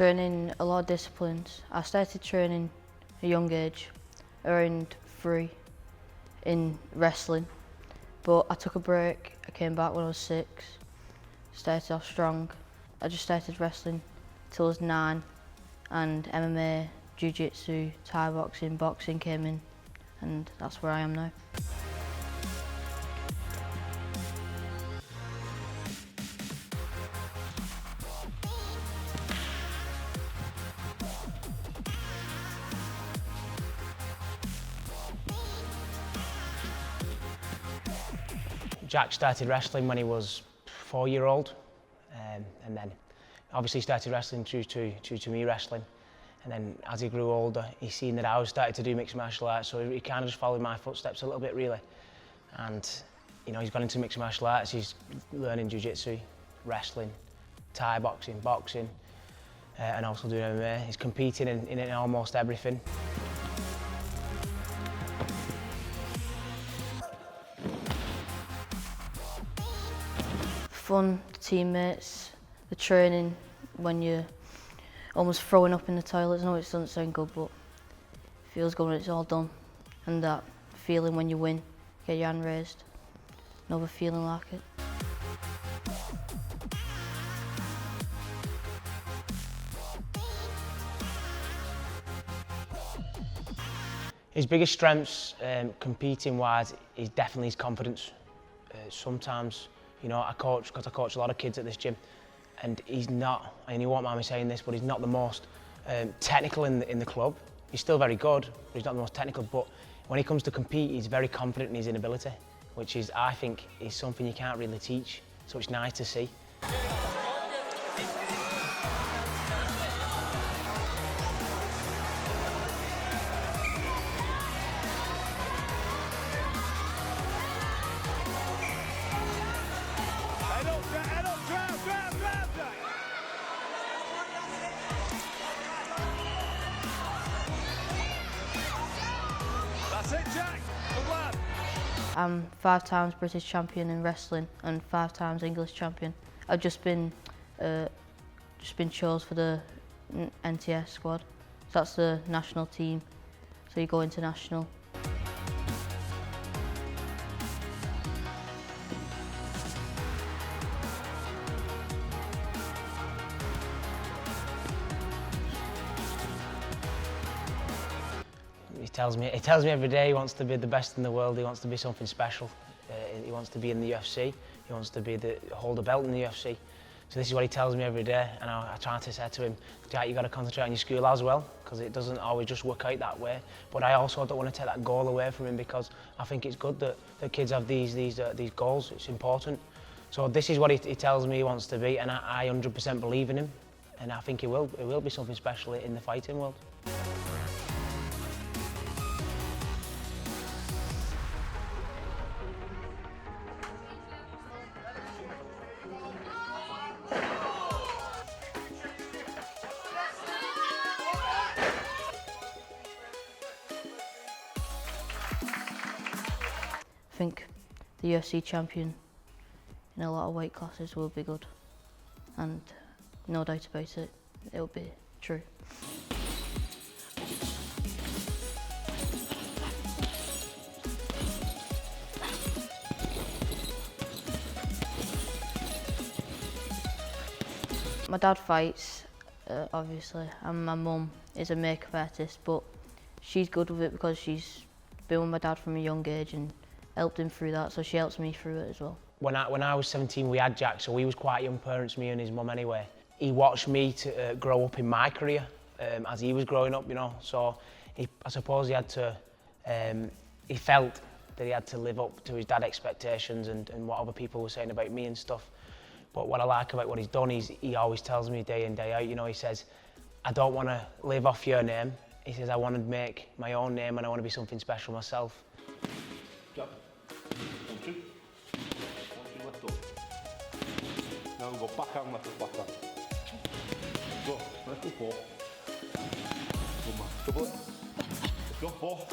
Training a lot of disciplines. I started training at a young age, around 3, in wrestling, but I took a break. I came back when I was 6, started off strong. I just started wrestling till I was 9, and MMA, jiu-jitsu, Thai boxing, boxing came in, and that's where I am now. Jack started wrestling when he was 4-year-old, and then obviously started wrestling due to me wrestling. And then as he grew older, he seen that I was starting to do mixed martial arts, so he kind of just followed my footsteps a little bit, really. And you know, he's gone into mixed martial arts. He's learning jiu-jitsu, wrestling, Thai boxing, and also doing MMA. He's competing in almost everything. Fun, teammates, the training when you're almost throwing up in the toilets. I know it doesn't sound good, but it feels good when it's all done. And that feeling when you win, get your hand raised, another feeling like it. His biggest strengths, competing-wise, is definitely his confidence. Sometimes, you know, because I coach a lot of kids at this gym, and he's not, and you won't mind me saying this, but he's not the most technical in the club. He's still very good, but he's not the most technical. But when he comes to compete, he's very confident in his inability, which is, I think, is something you can't really teach. So it's nice to see. I'm 5 times British champion in wrestling and 5 times English champion. I've just been chose for the NTS squad. So that's the national team. So you go international. He tells me every day he wants to be the best in the world. He wants to be something special. He wants to be in the UFC. He wants to hold a belt in the UFC. So this is what he tells me every day, and I try to say to him, Jack, you got to concentrate on your school as well, because it doesn't always just work out that way. But I also don't want to take that goal away from him, because I think it's good that kids have these goals. It's important. So this is what he tells me he wants to be, and I 100% believe in him, and I think he will be something special in the fighting world. I think the UFC champion in a lot of weight classes will be good, and no doubt about it, it'll be true. My dad fights, obviously, and my mum is a makeup artist, but she's good with it because she's been with my dad from a young age and helped him through that, so she helps me through it as well. When I was 17, we had Jack, so we was quite young parents, me and his mum anyway. He watched me to grow up in my career as he was growing up, you know, so I suppose he had to, he felt that he had to live up to his dad's expectations and what other people were saying about me and stuff. But what I like about what he's done is he always tells me day in, day out, you know, he says, I don't want to live off your name. He says, I want to make my own name and I want to be something special myself. Jump. 1, 2. 1, 2, left up. Now we go back and left up, back down. Go, left up, 4. Good man. Double it. Let's go, 4.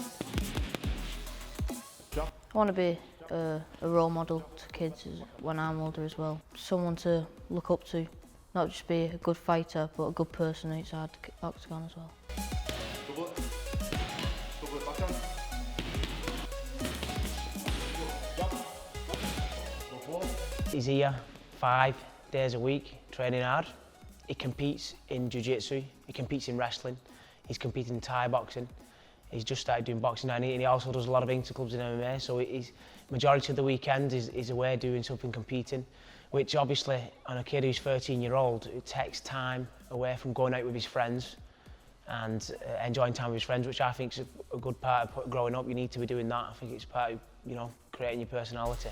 Jump. I want to be a role model to kids when I'm older as well. Someone to look up to, not just be a good fighter, but a good person outside the octagon as well. Double it. Double it backhand. Jab. Go forward. He's here 5 days a week, training hard. He competes in jiu-jitsu, he competes in wrestling, he's competing in Thai boxing. He's just started doing boxing now, and he also does a lot of interclubs in MMA, so he's majority of the weekend is away doing something, competing, which obviously on a kid who's 13-year-old, it takes time away from going out with his friends and enjoying time with his friends, which I think is a good part of growing up. You need to be doing that. I think it's part of, you know, creating your personality.